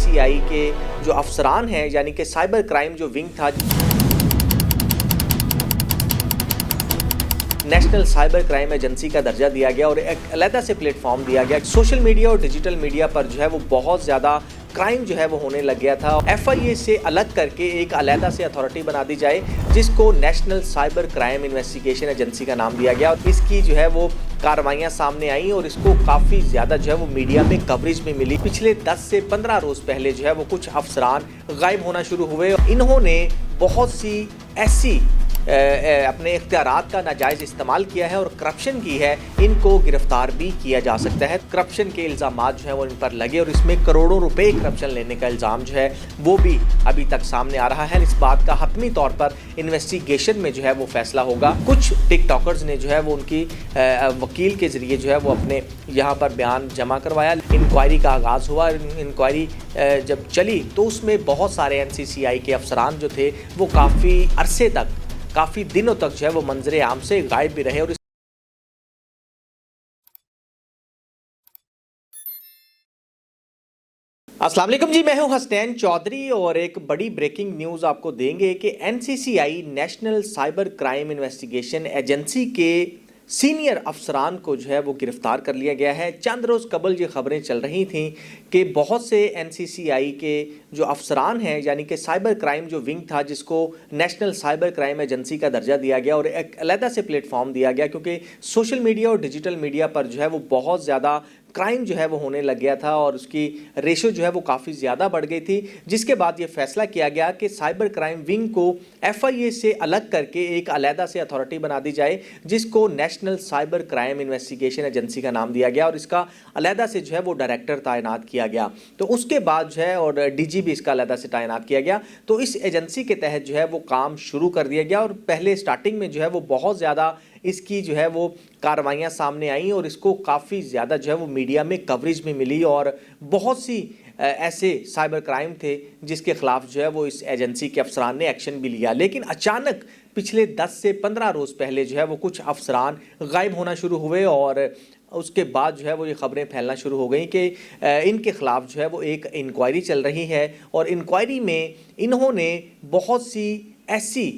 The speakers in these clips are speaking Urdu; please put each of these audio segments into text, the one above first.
NCCI کے جو افسران ہیں یعنی کہ سائبر کرائم جو ونگ تھا نیشنل سائبر کرائم ایجنسی کا درجہ دیا گیا اور ایک علیحدہ سے پلیٹ فارم دیا گیا. سوشل میڈیا اور ڈیجیٹل میڈیا پر جو ہے وہ بہت زیادہ کرائم جو ہے وہ ہونے لگ گیا تھا. FIA سے الگ کر کے ایک علیحدہ سے اتھارٹی بنا دی جائے جس کو national cyber crime investigation agency کا نام دیا گیا اور اس کی جو ہے وہ کارروائیاں سامنے آئیں اور اس کو کافی زیادہ جو ہے وہ میڈیا میں کوریج بھی ملی. پچھلے 10 سے 15 روز پہلے جو ہے وہ کچھ افسران غائب ہونا شروع ہوئے. انہوں نے بہت سی ایسی اپنے اختیارات کا ناجائز استعمال کیا ہے اور کرپشن کی ہے. ان کو گرفتار بھی کیا جا سکتا ہے. کرپشن کے الزامات جو ہیں وہ ان پر لگے اور اس میں کروڑوں روپے کرپشن لینے کا الزام جو ہے وہ بھی ابھی تک سامنے آ رہا ہے. اس بات کا حتمی طور پر انویسٹیگیشن میں جو ہے وہ فیصلہ ہوگا. کچھ ٹک ٹاکرز نے جو ہے وہ ان کی وکیل کے ذریعے جو ہے وہ اپنے یہاں پر بیان جمع کروایا. انکوائری کا آغاز ہوا. انکوائری جب چلی تو اس میں بہت سارے NCCI کے افسران جو تھے وہ کافی عرصے تک کافی دنوں تک جو ہے وہ منظر عام سے غائب بھی رہے. اور السلام علیکم جی، میں ہوں حسنین چودھری اور ایک بڑی بریکنگ نیوز آپ کو دیں گے کہ NCCI national cyber crime investigation agency کے سینئر افسران کو جو ہے وہ گرفتار کر لیا گیا ہے. چند روز قبل یہ خبریں چل رہی تھیں کہ بہت سے NCCI کے جو افسران ہیں یعنی کہ سائبر کرائم جو ونگ تھا جس کو نیشنل سائبر کرائم ایجنسی کا درجہ دیا گیا اور ایک علیحدہ سے پلیٹ فارم دیا گیا کیونکہ سوشل میڈیا اور ڈیجیٹل میڈیا پر جو ہے وہ بہت زیادہ کرائم جو ہے وہ ہونے لگ گیا تھا اور اس کی ریشو جو ہے وہ کافی زیادہ بڑھ گئی تھی. جس کے بعد یہ فیصلہ کیا گیا کہ سائبر کرائم ونگ کو FIA سے الگ کر کے ایک علیحدہ سے اتھارٹی بنا دی جائے جس کو national cyber crime investigation agency کا نام دیا گیا اور اس کا علیحدہ سے جو ہے وہ ڈائریکٹر تعینات کیا گیا. تو اس کے بعد جو ہے اور DG بھی اس کا علیحدہ سے تعینات کیا گیا. تو اس ایجنسی کے تحت جو ہے وہ کام شروع کر دیا گیا اور پہلے سٹارٹنگ میں جو ہے وہ بہت زیادہ اس کی جو ہے وہ کارروائیاں سامنے آئیں اور اس کو کافی زیادہ جو ہے وہ میڈیا میں کوریج بھی ملی اور بہت سی ایسے سائبر کرائم تھے جس کے خلاف جو ہے وہ اس ایجنسی کے افسران نے ایکشن بھی لیا. لیکن اچانک پچھلے 10 سے 15 روز پہلے جو ہے وہ کچھ افسران غائب ہونا شروع ہوئے اور اس کے بعد جو ہے وہ یہ خبریں پھیلنا شروع ہو گئیں کہ ان کے خلاف جو ہے وہ ایک انکوائری چل رہی ہے اور انکوائری میں انہوں نے بہت سی ایسی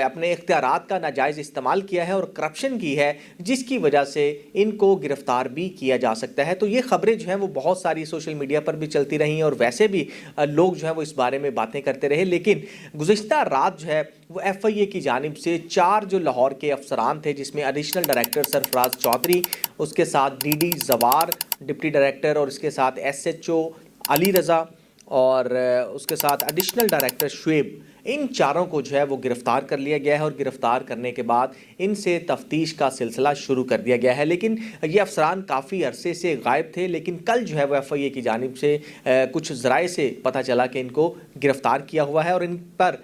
اپنے اختیارات کا ناجائز استعمال کیا ہے اور کرپشن کی ہے جس کی وجہ سے ان کو گرفتار بھی کیا جا سکتا ہے. تو یہ خبریں جو ہیں وہ بہت ساری سوشل میڈیا پر بھی چلتی رہیں اور ویسے بھی لوگ جو ہیں وہ اس بارے میں باتیں کرتے رہے. لیکن گزشتہ رات جو ہے وہ FIA کی جانب سے 4 جو لاہور کے افسران تھے جس میں ایڈیشنل ڈائریکٹر سرفراز چودھری، اس کے ساتھ DD زوار ڈپٹی ڈائریکٹر اور اس کے ساتھ SHO علی رضا اور اس کے ساتھ ایڈیشنل ڈائریکٹر شعیب، ان چاروں کو جو ہے وہ گرفتار کر لیا گیا ہے اور گرفتار کرنے کے بعد ان سے تفتیش کا سلسلہ شروع کر دیا گیا ہے. لیکن یہ افسران کافی عرصے سے غائب تھے لیکن کل جو ہے وہ FIA کی جانب سے کچھ ذرائع سے پتہ چلا کہ ان کو گرفتار کیا ہوا ہے اور ان پر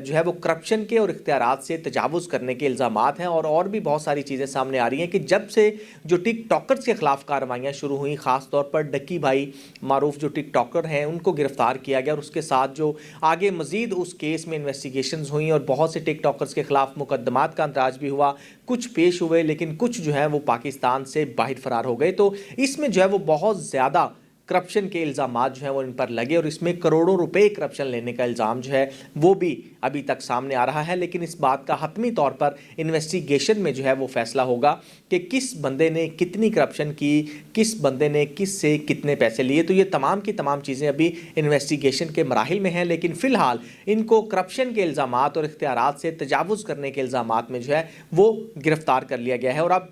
جو ہے وہ کرپشن کے اور اختیارات سے تجاوز کرنے کے الزامات ہیں اور بھی بہت ساری چیزیں سامنے آ رہی ہیں کہ جب سے جو ٹک ٹاکرز کے خلاف کارروائیاں شروع ہوئیں، خاص طور پر ڈکی بھائی معروف جو ٹک ٹاکر ہیں ان کو گرفتار کیا گیا اور اس کے ساتھ جو آگے مزید اس کیس میں انویسٹیگیشنز ہوئیں اور بہت سے ٹک ٹاکرز کے خلاف مقدمات کا اندراج بھی ہوا، کچھ پیش ہوئے لیکن کچھ جو ہیں وہ پاکستان سے باہر فرار ہو گئے. تو اس میں جو ہے وہ بہت زیادہ کرپشن کے الزامات جو ہیں وہ ان پر لگے اور اس میں کروڑوں روپے کرپشن لینے کا الزام جو ہے وہ بھی ابھی تک سامنے آ رہا ہے. لیکن اس بات کا حتمی طور پر انویسٹیگیشن میں جو ہے وہ فیصلہ ہوگا کہ کس بندے نے کتنی کرپشن کی، کس بندے نے کس سے کتنے پیسے لیے. تو یہ تمام کی تمام چیزیں ابھی انویسٹیگیشن کے مراحل میں ہیں لیکن فی الحال ان کو کرپشن کے الزامات اور اختیارات سے تجاوز کرنے کے الزامات میں جو ہے وہ گرفتار کر لیا گیا ہے. اور اب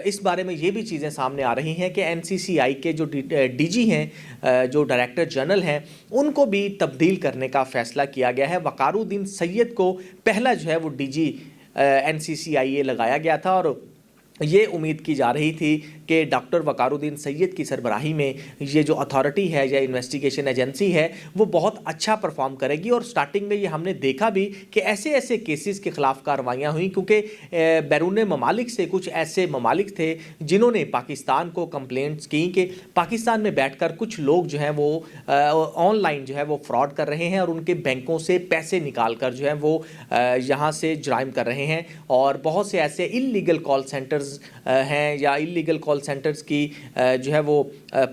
اس بارے میں یہ بھی چیزیں سامنے آ رہی ہیں کہ NCCI کے جو DG ہیں، جو ڈائریکٹر جنرل ہیں، ان کو بھی تبدیل کرنے کا فیصلہ کیا گیا ہے. وقار الدین سید کو پہلا جو ہے وہ DG NCCI لگایا گیا تھا اور یہ امید کی جا رہی تھی کہ ڈاکٹر وقار الدین سید کی سربراہی میں یہ جو اتھارٹی ہے یا انویسٹیگیشن ایجنسی ہے وہ بہت اچھا پرفارم کرے گی. اور سٹارٹنگ میں یہ ہم نے دیکھا بھی کہ ایسے کیسز کے خلاف کارروائیاں ہوئیں کیونکہ بیرون ممالک سے کچھ ایسے ممالک تھے جنہوں نے پاکستان کو کمپلینٹس کی کہ پاکستان میں بیٹھ کر کچھ لوگ جو ہیں وہ آن لائن جو ہے وہ فراڈ کر رہے ہیں اور ان کے بینکوں سے پیسے نکال کر جو ہے وہ یہاں سے جرائم کر رہے ہیں. اور بہت سے ایسے انلیگل کال سینٹرز سینٹرز ہیں یا اللیگل کال سینٹرز کی جو ہے وہ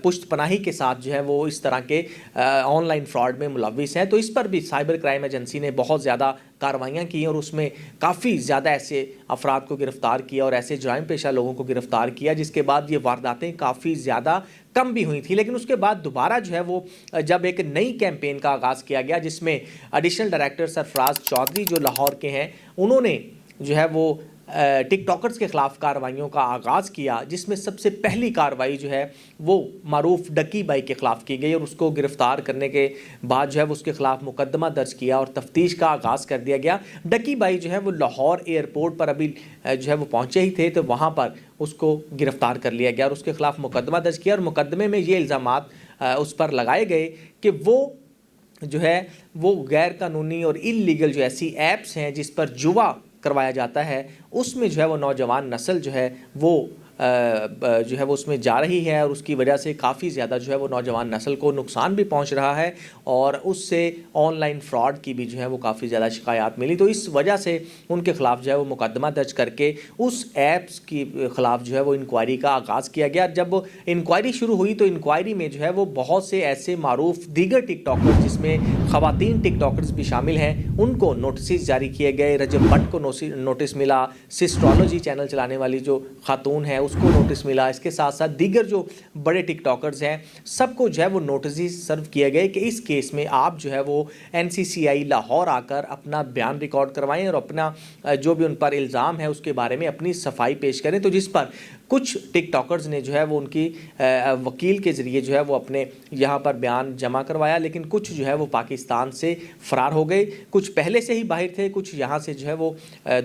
پشت پناہی کے ساتھ جو ہے وہ اس طرح کے آن لائن فراڈ میں ملوث ہیں. تو اس پر بھی سائبر کرائم ایجنسی نے بہت زیادہ کارروائیاں کی اور اس میں کافی زیادہ ایسے افراد کو گرفتار کیا اور ایسے جرائم پیشہ لوگوں کو گرفتار کیا, جس کے بعد یہ وارداتیں کافی زیادہ کم بھی ہوئی تھی. لیکن اس کے بعد دوبارہ جو ہے وہ جب ایک نئی کیمپین کا آغاز کیا گیا جس میں ایڈیشنل ڈائریکٹر سرفراز چودھری جو لاہور کے ہیں, انہوں نے جو ہے وہ ٹک ٹاکرز کے خلاف کارروائیوں کا آغاز کیا, جس میں سب سے پہلی کارروائی جو ہے وہ معروف ڈکی بائی کے خلاف کی گئی اور اس کو گرفتار کرنے کے بعد جو ہے وہ اس کے خلاف مقدمہ درج کیا اور تفتیش کا آغاز کر دیا گیا. ڈکی بائی جو ہے وہ لاہور ایئرپورٹ پر ابھی جو ہے وہ پہنچے ہی تھے تو وہاں پر اس کو گرفتار کر لیا گیا اور اس کے خلاف مقدمہ درج کیا, اور مقدمے میں یہ الزامات اس پر لگائے گئے کہ وہ جو ہے وہ غیر قانونی اور اللیگل جو ایسی ایپس ہیں جس پر جوا کروایا جاتا ہے, اس میں جو ہے وہ نوجوان نسل جو ہے وہ اس میں جا رہی ہے اور اس کی وجہ سے کافی زیادہ جو ہے وہ نوجوان نسل کو نقصان بھی پہنچ رہا ہے اور اس سے آن لائن فراڈ کی بھی جو ہے وہ کافی زیادہ شکایات ملی. تو اس وجہ سے ان کے خلاف جو ہے وہ مقدمہ درج کر کے اس ایپس کی خلاف جو ہے وہ انکوائری کا آغاز کیا گیا. جب انکوائری شروع ہوئی تو انکوائری میں جو ہے وہ بہت سے ایسے معروف دیگر ٹک ٹاکرز جس میں خواتین ٹک ٹاکرز بھی شامل ہیں ان کو نوٹسز جاری کیے گئے. رجب بٹ کو نوٹس ملا, سسٹرولوجی چینل چلانے والی جو خاتون ہے اس کو نوٹس ملا, اس کے ساتھ ساتھ دیگر جو بڑے ٹک ٹاکرز ہیں سب کو جو ہے وہ نوٹسز سرو کیے گئے کہ اس کیس میں آپ جو ہے وہ NCCI لاہور آ کر اپنا بیان ریکارڈ کروائیں اور اپنا جو بھی ان پر الزام ہے اس کے بارے میں اپنی صفائی پیش کریں. تو جس پر کچھ ٹک ٹاکرز نے جو ہے وہ ان کی وکیل کے ذریعے جو ہے وہ اپنے یہاں پر بیان جمع کروایا, لیکن کچھ جو ہے وہ پاکستان سے فرار ہو گئے, کچھ پہلے سے ہی باہر تھے, کچھ یہاں سے جو ہے وہ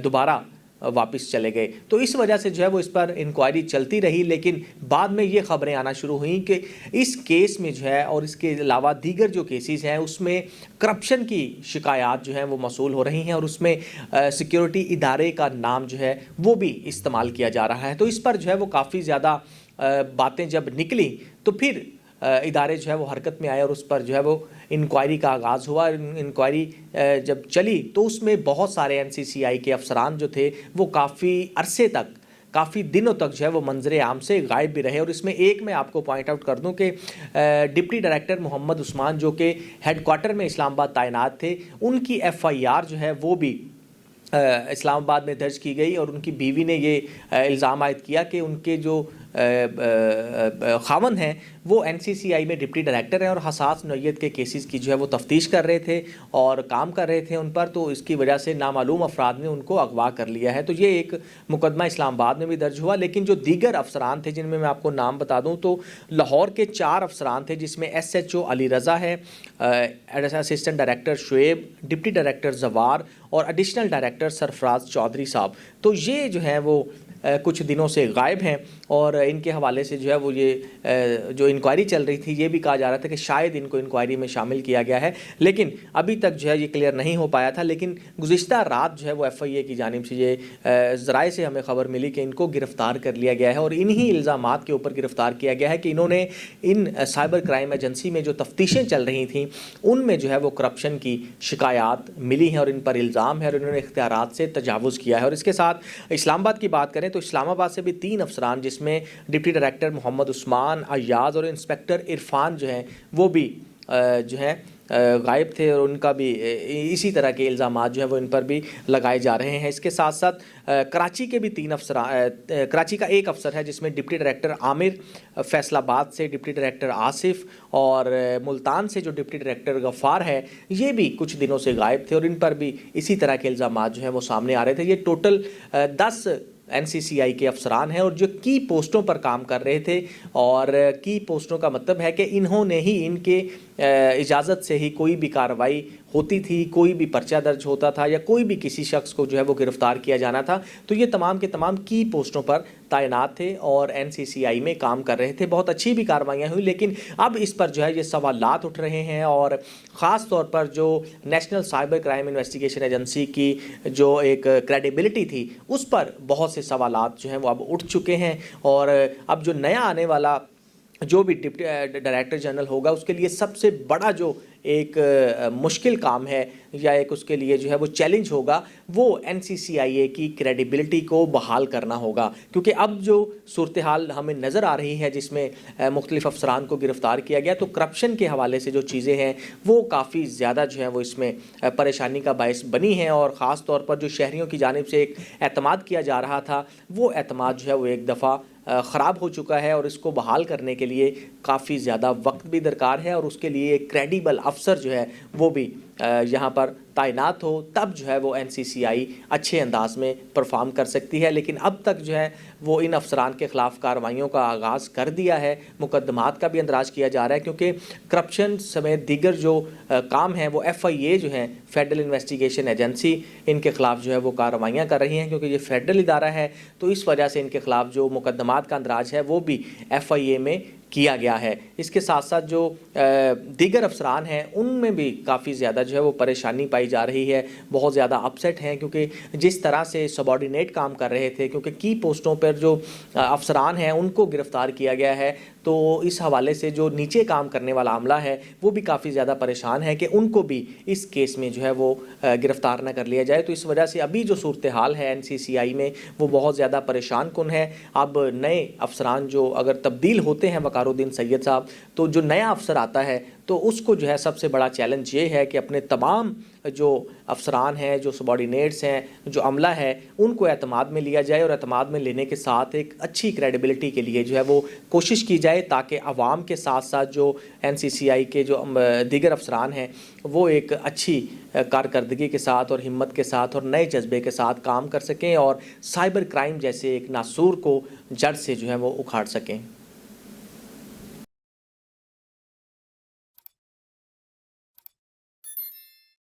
دوبارہ واپس چلے گئے. تو اس وجہ سے جو ہے وہ اس پر انکوائری چلتی رہی, لیکن بعد میں یہ خبریں آنا شروع ہوئیں کہ اس کیس میں جو ہے اور اس کے علاوہ دیگر جو کیسز ہیں اس میں کرپشن کی شکایات جو ہیں وہ موصول ہو رہی ہیں اور اس میں سیکیورٹی ادارے کا نام جو ہے وہ بھی استعمال کیا جا رہا ہے. تو اس پر جو ہے وہ کافی زیادہ باتیں جب نکلیں تو پھر ادارے جو ہے وہ حرکت میں آئے اور اس پر جو ہے وہ انکوائری کا آغاز ہوا. انکوائری جب چلی تو اس میں بہت سارے NCCI کے افسران جو تھے وہ کافی عرصے تک, کافی دنوں تک جو ہے وہ منظر عام سے غائب بھی رہے. اور اس میں ایک میں آپ کو پوائنٹ آؤٹ کر دوں کہ ڈپٹی ڈائریکٹر محمد عثمان جو کہ ہیڈ کوارٹر میں اسلام آباد تعینات تھے, ان کی FIR جو ہے وہ بھی اسلام آباد میں درج کی گئی اور ان کی بیوی نے یہ الزام عائد کیا کہ ان کے جو خاوند ہیں وہ NCCI میں ڈپٹی ڈائریکٹر ہیں اور حساس نوعیت کے کیسز کی جو ہے وہ تفتیش کر رہے تھے اور کام کر رہے تھے ان پر, تو اس کی وجہ سے نامعلوم افراد نے ان کو اغوا کر لیا ہے. تو یہ ایک مقدمہ اسلام آباد میں بھی درج ہوا. لیکن جو دیگر افسران تھے جن میں آپ کو نام بتا دوں تو لاہور کے 4 افسران تھے, جس میں SHO علی رضا ہے, assistant director Shoaib, deputy director Zawar اور ایڈیشنل ڈائریکٹر سرفراز چودھری صاحب. تو یہ جو ہے وہ کچھ دنوں سے غائب ہیں اور ان کے حوالے سے جو ہے وہ یہ جو انکوائری چل رہی تھی یہ بھی کہا جا رہا تھا کہ شاید ان کو انکوائری میں شامل کیا گیا ہے, لیکن ابھی تک جو ہے یہ کلیئر نہیں ہو پایا تھا. لیکن گزشتہ رات جو ہے وہ FIA کی جانب سے یہ ذرائع سے ہمیں خبر ملی کہ ان کو گرفتار کر لیا گیا ہے اور انہی الزامات کے اوپر گرفتار کیا گیا ہے کہ انہوں نے ان سائبر کرائم ایجنسی میں جو تفتیشیں چل رہی تھیں ان میں جو ہے وہ کرپشن کی شکایات ملی ہیں اور ان پر الزام ہے اور انہوں نے اختیارات سے تجاوز کیا ہے. اور اس کے ساتھ اسلام آباد کی بات کریں تو اسلام آباد سے بھی 3 افسران جس میں ڈپٹی ڈائریکٹر محمد عثمان, ایاز اور انسپیکٹر عرفان جو ہیں وہ بھی جو ہیں غائب تھے اور ان کا بھی اسی طرح کے الزامات جو ہیں وہ ان پر بھی لگائے جا رہے ہیں. اس کے ساتھ ساتھ کراچی کے بھی 3 افسران, کراچی کا ایک افسر ہے جس میں ڈپٹی ڈائریکٹر عامر, فیصل آباد سے ڈپٹی ڈائریکٹر آصف اور ملتان سے جو ڈپٹی ڈائریکٹر غفار ہے, یہ بھی کچھ دنوں سے غائب تھے اور ان پر بھی اسی طرح کے الزامات جو ہیں وہ سامنے آ رہے تھے. یہ ٹوٹل 10 NCCI کے افسران ہیں اور جو کی پوسٹوں پر کام کر رہے تھے, اور کی پوسٹوں کا مطلب ہے کہ انہوں نے ہی ان کے اجازت سے ہی کوئی بھی کارروائی ہوتی تھی, کوئی بھی پرچہ درج ہوتا تھا یا کوئی بھی کسی شخص کو جو ہے وہ گرفتار کیا جانا تھا. تو یہ تمام کے تمام کی پوسٹوں پر تعینات تھے اور NCCI میں کام کر رہے تھے. بہت اچھی بھی کارروائیاں ہوئی, لیکن اب اس پر جو ہے یہ سوالات اٹھ رہے ہیں اور خاص طور پر جو national cyber crime investigation agency کی جو ایک کریڈیبلٹی تھی اس پر بہت سے سوالات جو ہیں وہ اب اٹھ چکے ہیں. اور اب جو نیا آنے والا جو بھی ڈپٹی ڈائریکٹر جنرل ہوگا اس کے لیے سب سے بڑا جو ایک مشکل کام ہے یا ایک اس کے لیے جو ہے وہ چیلنج ہوگا وہ NCCIA کی کریڈیبلٹی کو بحال کرنا ہوگا، کیونکہ اب جو صورتحال ہمیں نظر آ رہی ہے جس میں مختلف افسران کو گرفتار کیا گیا، تو کرپشن کے حوالے سے جو چیزیں ہیں وہ کافی زیادہ جو ہے وہ اس میں پریشانی کا باعث بنی ہیں، اور خاص طور پر جو شہریوں کی جانب سے ایک اعتماد کیا جا رہا تھا وہ اعتماد جو ہے وہ ایک دفعہ خراب ہو چکا ہے، اور اس کو بحال کرنے کے لیے کافی زیادہ وقت بھی درکار ہے، اور اس کے لیے ایک کریڈیبل افسر جو ہے وہ بھی یہاں پر تعینات ہو، تب جو ہے وہ NCCI اچھے انداز میں پرفارم کر سکتی ہے۔ لیکن اب تک جو ہے وہ ان افسران کے خلاف کارروائیوں کا آغاز کر دیا ہے، مقدمات کا بھی اندراج کیا جا رہا ہے، کیونکہ کرپشن سمیت دیگر جو کام ہیں وہ FIA جو ہیں فیڈرل انویسٹیگیشن ایجنسی ان کے خلاف جو ہے وہ کارروائیاں کر رہی ہیں، کیونکہ یہ فیڈرل ادارہ ہے، تو اس وجہ سے ان کے خلاف جو مقدمات کا اندراج ہے وہ بھی FIA میں کیا گیا ہے۔ اس کے ساتھ ساتھ جو دیگر افسران ہیں ان میں بھی کافی زیادہ جو ہے وہ پریشانی پائی جا رہی ہے، بہت زیادہ اپسیٹ ہیں، کیونکہ جس طرح سے سبارڈینیٹ کام کر رہے تھے، کیونکہ کی پوسٹوں پر جو افسران ہیں ان کو گرفتار کیا گیا ہے، تو اس حوالے سے جو نیچے کام کرنے والا عملہ ہے وہ بھی کافی زیادہ پریشان ہے کہ ان کو بھی اس کیس میں جو ہے وہ گرفتار نہ کر لیا جائے۔ تو اس وجہ سے ابھی جو صورتحال ہے NCCI میں وہ بہت زیادہ پریشان کن ہے۔ اب نئے افسران جو اگر تبدیل ہوتے ہیں، وقار الدین سید صاحب، تو جو نیا افسر آتا ہے تو اس کو جو ہے سب سے بڑا چیلنج یہ ہے کہ اپنے تمام جو افسران ہیں، جو سبارڈینیٹس ہیں، جو عملہ ہے، ان کو اعتماد میں لیا جائے، اور اعتماد میں لینے کے ساتھ ایک اچھی کریڈیبلٹی کے لیے جو ہے وہ کوشش کی جائے، تاکہ عوام کے ساتھ ساتھ جو NCCI کے جو دیگر افسران ہیں وہ ایک اچھی کارکردگی کے ساتھ اور ہمت کے ساتھ اور نئے جذبے کے ساتھ کام کر سکیں، اور سائبر کرائم جیسے ایک ناسور کو جڑ سے جو ہے وہ اکھاڑ سکیں۔